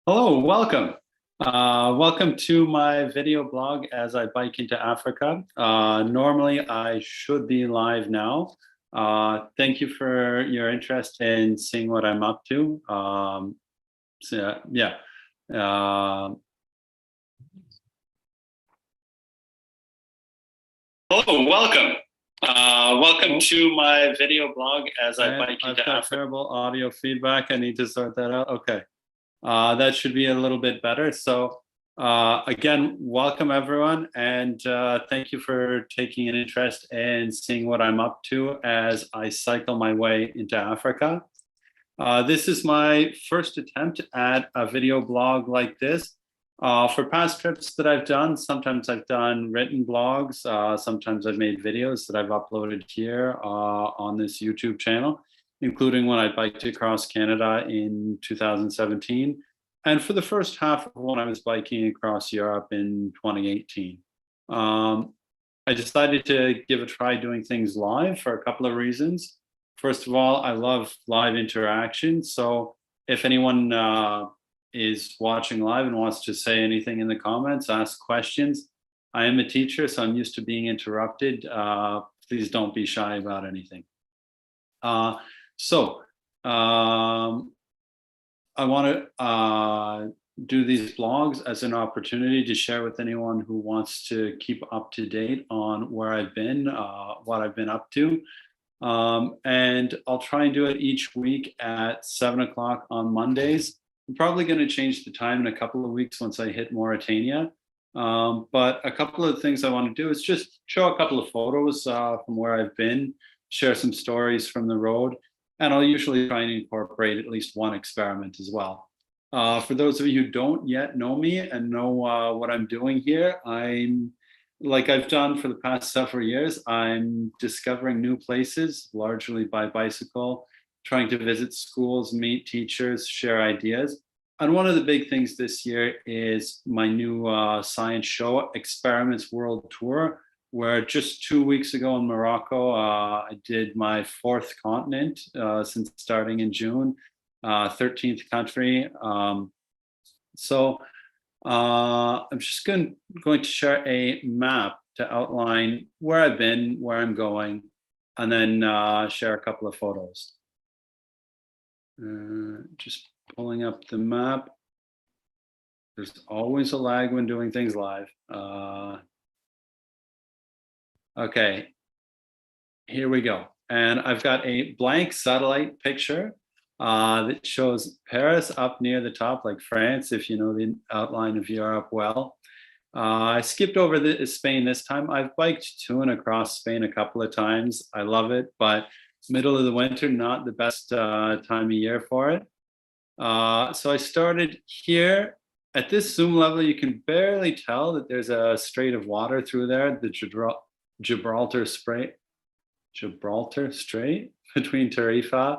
Hello, welcome. Welcome to my video blog as I bike into Africa. Normally, I should be live now. Thank you for your interest in seeing what I'm up to. Yeah. Hello, welcome. Welcome to my video blog as I bike into Africa. I've got terrible audio feedback. I need to sort that out. Okay. That should be a little bit better. So again, welcome everyone, and thank you for taking an interest in seeing what I'm up to as I cycle my way into Africa. This is my first attempt at a video blog like this. For past trips that I've done, sometimes I've done written blogs, sometimes I've made videos that I've uploaded here on this YouTube channel, including when I biked across Canada in 2017, and for the first half of when I was biking across Europe in 2018. I decided to give a try doing things live for a couple of reasons. First of all, I love live interaction. So if anyone is watching live and wants to say anything in the comments, ask questions. I am a teacher, so I'm used to being interrupted. Please don't be shy about anything. I want to do these blogs as an opportunity to share with anyone who wants to keep up to date on where I've been, what I've been up to. And I'll try and do it each week at 7 o'clock on Mondays. I'm probably going to change the time in a couple of weeks once I hit Mauritania. But a couple of things I want to do is just show a couple of photos from where I've been, share some stories from the road, and I'll usually try and incorporate at least one experiment as well. For those of you who don't yet know me and know what I'm doing here, like I've done for the past several years, I'm discovering new places, largely by bicycle, trying to visit schools, meet teachers, share ideas. And one of the big things this year is my new science show, Experiments World Tour, where just 2 weeks ago in Morocco, I did my 4th continent since starting in June, 13th country. I'm just going to share a map to outline where I've been, where I'm going, and then share a couple of photos. Just pulling up the map. There's always a lag when doing things live. Okay, here we go. And I've got a blank satellite picture that shows Paris up near the top, like France, if you know the outline of Europe well. I skipped over Spain this time. I've biked to and across Spain a couple of times. I love it, but middle of the winter, not the best time of year for it. So I started here. At this zoom level, you can barely tell that there's a strait of water through there, the Gibraltar Strait between Tarifa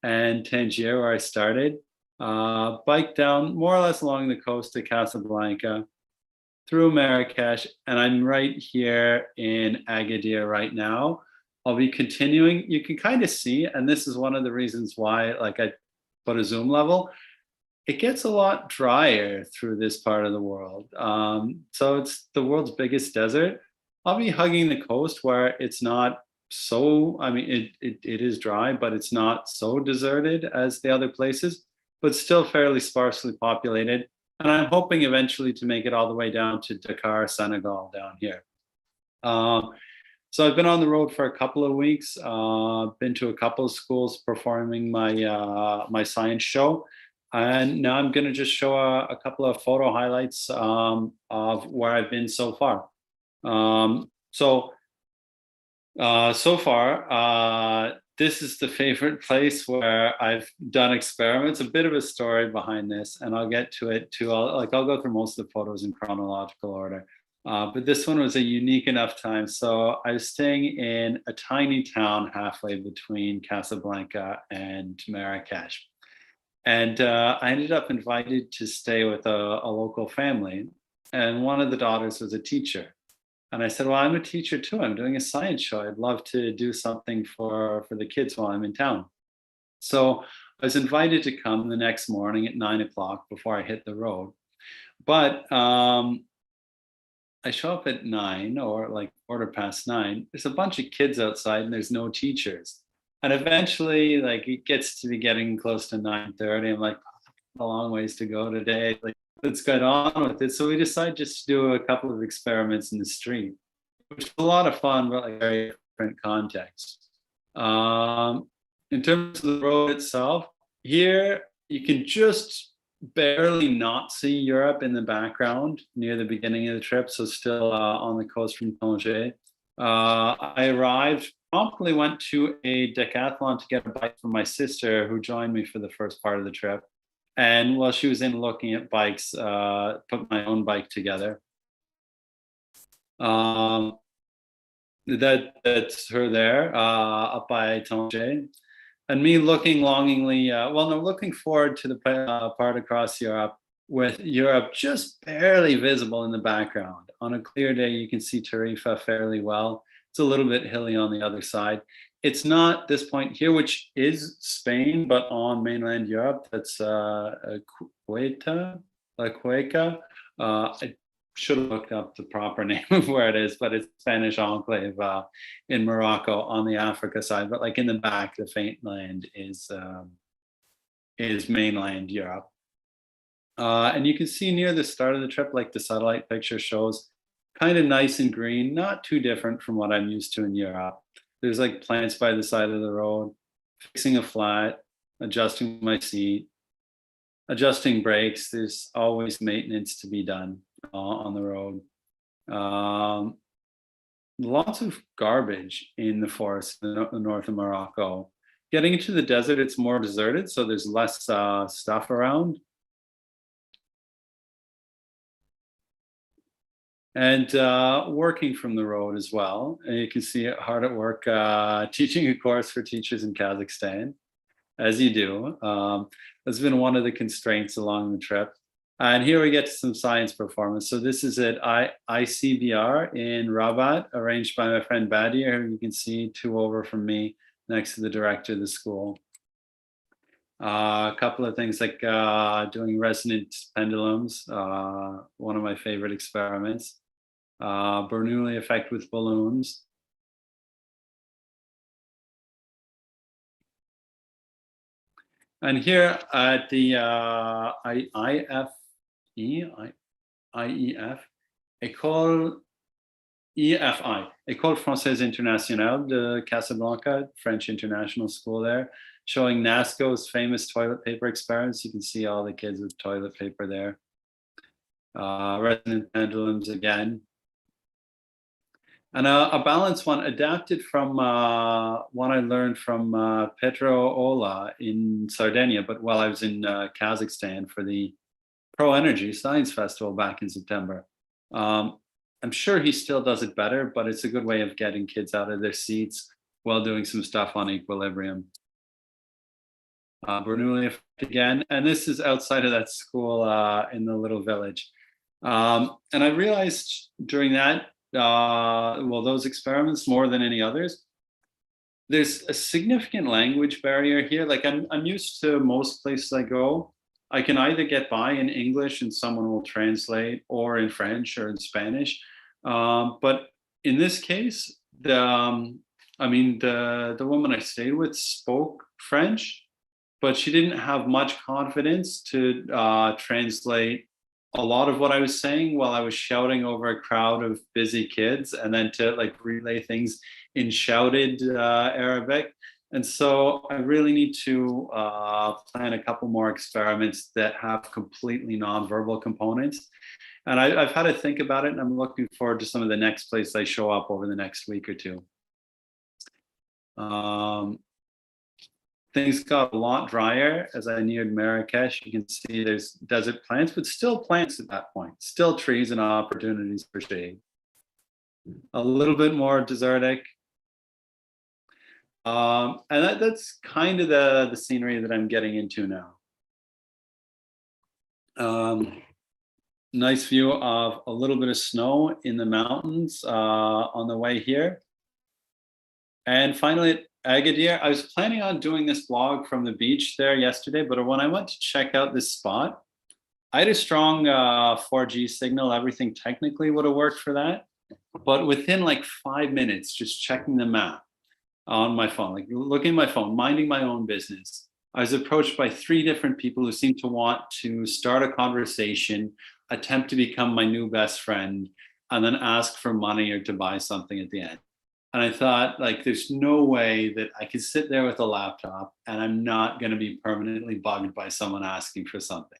and Tangier, where I started. Biked down more or less along the coast to Casablanca, through Marrakesh, and I'm right here in Agadir right now. I'll be continuing. You can kind of see, and this is one of the reasons why, like, I put a zoom level. It gets a lot drier through this part of the world. So it's the world's biggest desert. I'll be hugging the coast where it's not so, I mean, it is dry, but it's not so deserted as the other places, but still fairly sparsely populated. And I'm hoping eventually to make it all the way down to Dakar, Senegal, down here. So I've been on the road for a couple of weeks, been to a couple of schools performing my my science show. And now I'm going to just show a couple of photo highlights of where I've been so far. So far, this is the favorite place where I've done experiments. A bit of a story behind this, and I'll get to it too. I'll go through most of the photos in chronological order. But this one was a unique enough time. So I was staying in a tiny town halfway between Casablanca and Marrakesh. And I ended up invited to stay with a local family. And one of the daughters was a teacher. And I said, well, I'm a teacher too. I'm doing a science show. I'd love to do something for the kids while I'm in town. So I was invited to come the next morning at 9 o'clock before I hit the road. But I show up at 9 or like quarter past 9. There's a bunch of kids outside and there's no teachers. And eventually, like it gets to be getting close to 9:30. I'm like, a long ways to go today. Like, let's get on with it. So we decided just to do a couple of experiments in the street, which was a lot of fun, but like very different context. In terms of the road itself, here you can just barely not see Europe in the background near the beginning of the trip. So still on the coast from Tangier. I arrived, promptly went to a decathlon to get a bike from my sister who joined me for the first part of the trip. And while she was in looking at bikes, put my own bike together. That's her there, up by Tangier. And me looking longingly, looking forward to the part across Europe with Europe just barely visible in the background. On a clear day, you can see Tarifa fairly well. It's a little bit hilly on the other side. It's not this point here, which is Spain, but on mainland Europe, that's Cueta, La Cueca. I should have looked up the proper name of where it is, but it's Spanish enclave in Morocco on the Africa side. But like in the back, the faint land is mainland Europe. And you can see near the start of the trip, like the satellite picture shows, kind of nice and green, not too different from what I'm used to in Europe. There's like plants by the side of the road, fixing a flat, adjusting my seat, adjusting brakes. There's always maintenance to be done on the road. Lots of garbage in the forest in the north of Morocco. Getting into the desert, it's more deserted, so there's less stuff around. And working from the road as well. And you can see it hard at work teaching a course for teachers in Kazakhstan, as you do. That's been one of the constraints along the trip. And here we get to some science performance. So this is at ICBR in Rabat, arranged by my friend Badir, who you can see 2 over from me, next to the director of the school. A couple of things like doing resonant pendulums, one of my favorite experiments. Bernoulli effect with balloons. And here at the IEF, École EFI, École Française Internationale de Casablanca, French International School there, showing NASCO's famous toilet paper experiments. You can see all the kids with toilet paper there. Resonant pendulums again. And a balanced one adapted from one I learned from Pedro Ola in Sardinia, but while I was in Kazakhstan for the Pro Energy Science Festival back in September. I'm sure he still does it better, but it's a good way of getting kids out of their seats while doing some stuff on equilibrium. Bernoulli effect again, and this is outside of that school in the little village. And I realized during that, those experiments more than any others, there's a significant language barrier here. Like I'm used to most places I go, I can either get by in English and someone will translate, or in French or in Spanish. But in this case, the woman I stayed with spoke French, but she didn't have much confidence to translate a lot of what I was saying while I was shouting over a crowd of busy kids, and then to like relay things in shouted Arabic. And so I really need to plan a couple more experiments that have completely nonverbal components. And I've had to think about it, and I'm looking forward to some of the next places I show up over the next week or two. Things got a lot drier as I neared Marrakesh. You can see there's desert plants, but still plants at that point, still trees and opportunities for shade. A little bit more desertic. And that's kind of the scenery that I'm getting into now. Nice view of a little bit of snow in the mountains on the way here. And finally, Agadir. I was planning on doing this blog from the beach there yesterday, but when I went to check out this spot, I had a strong 4G signal. Everything technically would have worked for that. But within like 5 minutes, just checking the map on my phone, like looking at my phone, minding my own business, I was approached by 3 different people who seemed to want to start a conversation, attempt to become my new best friend, and then ask for money or to buy something at the end. And I thought, like, there's no way that I could sit there with a laptop and I'm not going to be permanently bugged by someone asking for something.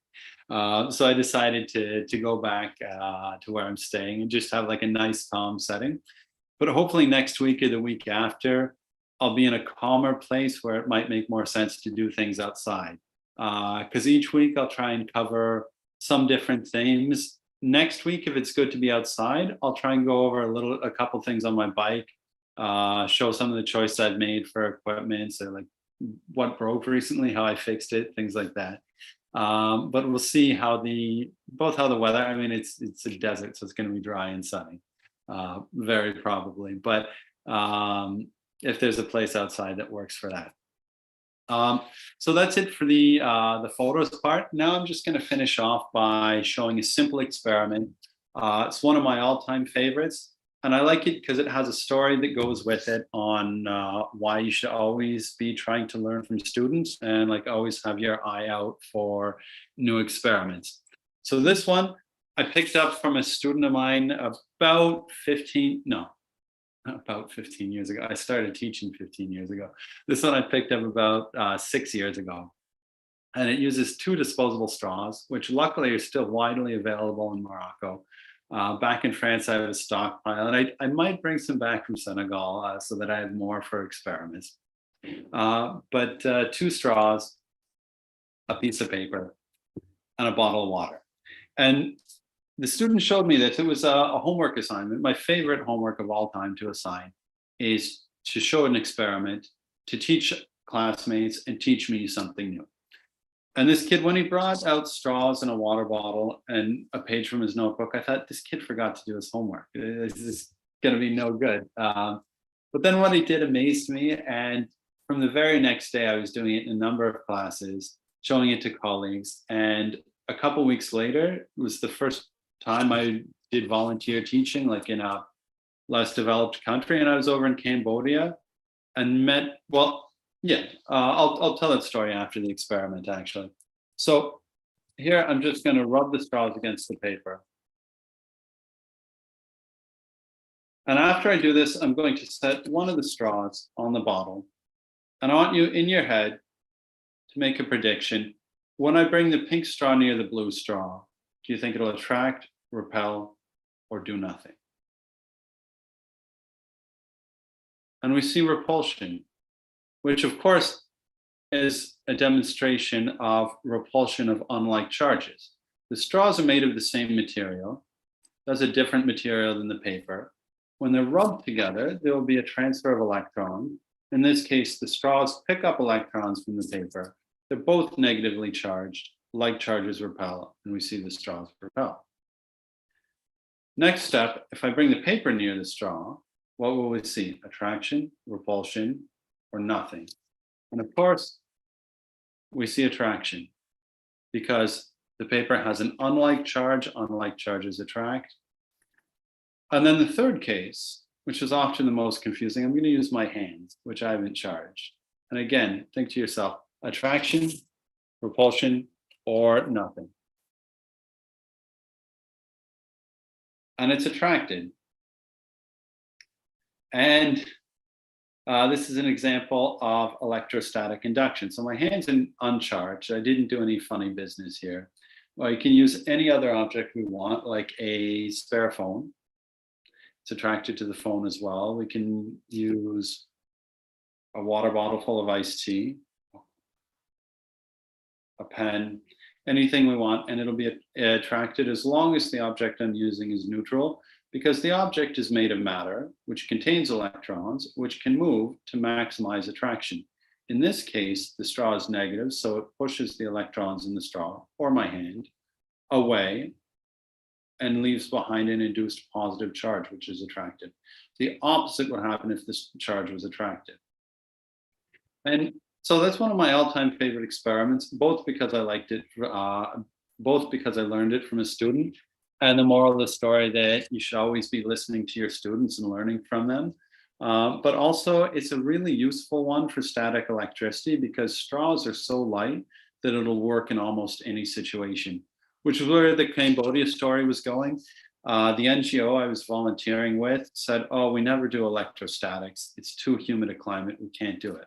So I decided to go back to where I'm staying and just have like a nice calm setting. But hopefully next week or the week after, I'll be in a calmer place where it might make more sense to do things outside. Because each week I'll try and cover some different themes. Next week, if it's good to be outside, I'll try and go over a couple things on my bike, show some of the choices I've made for equipment, so like what broke recently, how I fixed it, things like that. But we'll see how the weather. I mean, it's a desert, so it's going to be dry and sunny, very probably. But if there's a place outside that works for that. So that's it for the photos part. Now I'm just going to finish off by showing a simple experiment. It's one of my all-time favorites. And I like it because it has a story that goes with it on why you should always be trying to learn from students and like always have your eye out for new experiments. So this one I picked up from a student of mine about 15 years ago. I started teaching 15 years ago. This one I picked up about 6 years ago. And it uses 2 disposable straws, which luckily are still widely available in Morocco. Back in France, I have a stockpile, and I might bring some back from Senegal so that I have more for experiments. But 2 straws, a piece of paper, and a bottle of water. And the student showed me this. It was a homework assignment. My favorite homework of all time to assign is to show an experiment, to teach classmates, and teach me something new. And this kid, when he brought out straws and a water bottle and a page from his notebook, I thought, this kid forgot to do his homework. This is going to be no good. But then what he did amazed me. And from the very next day, I was doing it in a number of classes, showing it to colleagues. And a couple weeks later, it was the first time I did volunteer teaching, like in a less developed country. And I was over in Cambodia and met, well, yeah, I'll tell that story after the experiment, actually. So here, I'm just going to rub the straws against the paper. And after I do this, I'm going to set one of the straws on the bottle. And I want you in your head to make a prediction. When I bring the pink straw near the blue straw, do you think it'll attract, repel, or do nothing? And we see repulsion, which of course is a demonstration of repulsion of unlike charges. The straws are made of the same material. That's a different material than the paper. When they're rubbed together, there will be a transfer of electrons. In this case, the straws pick up electrons from the paper. They're both negatively charged. Like charges repel, and we see the straws repel. Next step, if I bring the paper near the straw, what will we see? Attraction, repulsion, or nothing? And of course, we see attraction because the paper has an unlike charge, unlike charges attract. And then the third case, which is often the most confusing, I'm going to use my hands, which I haven't charged. And again, think to yourself, attraction, repulsion, or nothing. And it's attracted. And this is an example of electrostatic induction. So my hand's uncharged. I didn't do any funny business here. Well, you can use any other object we want, like a spare phone. It's attracted to the phone as well. We can use a water bottle full of iced tea, a pen, anything we want, and it'll be attracted as long as the object I'm using is neutral, because the object is made of matter, which contains electrons, which can move to maximize attraction. In this case, the straw is negative, so it pushes the electrons in the straw, or my hand, away, and leaves behind an induced positive charge, which is attracted. The opposite would happen if this charge was attracted. And so that's one of my all-time favorite experiments, both because I liked it, both because I learned it from a student, and the moral of the story that you should always be listening to your students and learning from them. But also, it's a really useful one for static electricity because straws are so light that it'll work in almost any situation, which is where the Cambodia story was going. The NGO I was volunteering with said, "Oh, we never do electrostatics. It's too humid a climate. We can't do it."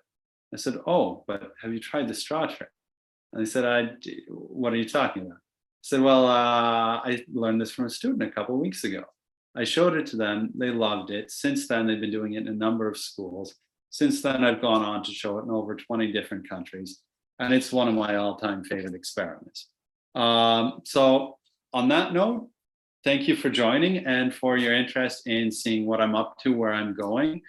I said, "Oh, but have you tried the straw trick?" And they said, "What are you talking about?" I said, "Well, I learned this from a student a couple of weeks ago." I showed it to them. They loved it. Since then, they've been doing it in a number of schools. Since then, I've gone on to show it in over 20 different countries. And it's one of my all-time favorite experiments. So on that note, thank you for joining and for your interest in seeing what I'm up to, where I'm going.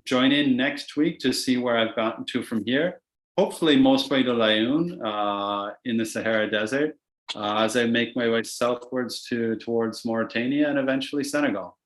Join in next week to see where I've gotten to from here. Hopefully, most way to Laayoune in the Sahara Desert, as I make my way southwards towards Mauritania and eventually Senegal.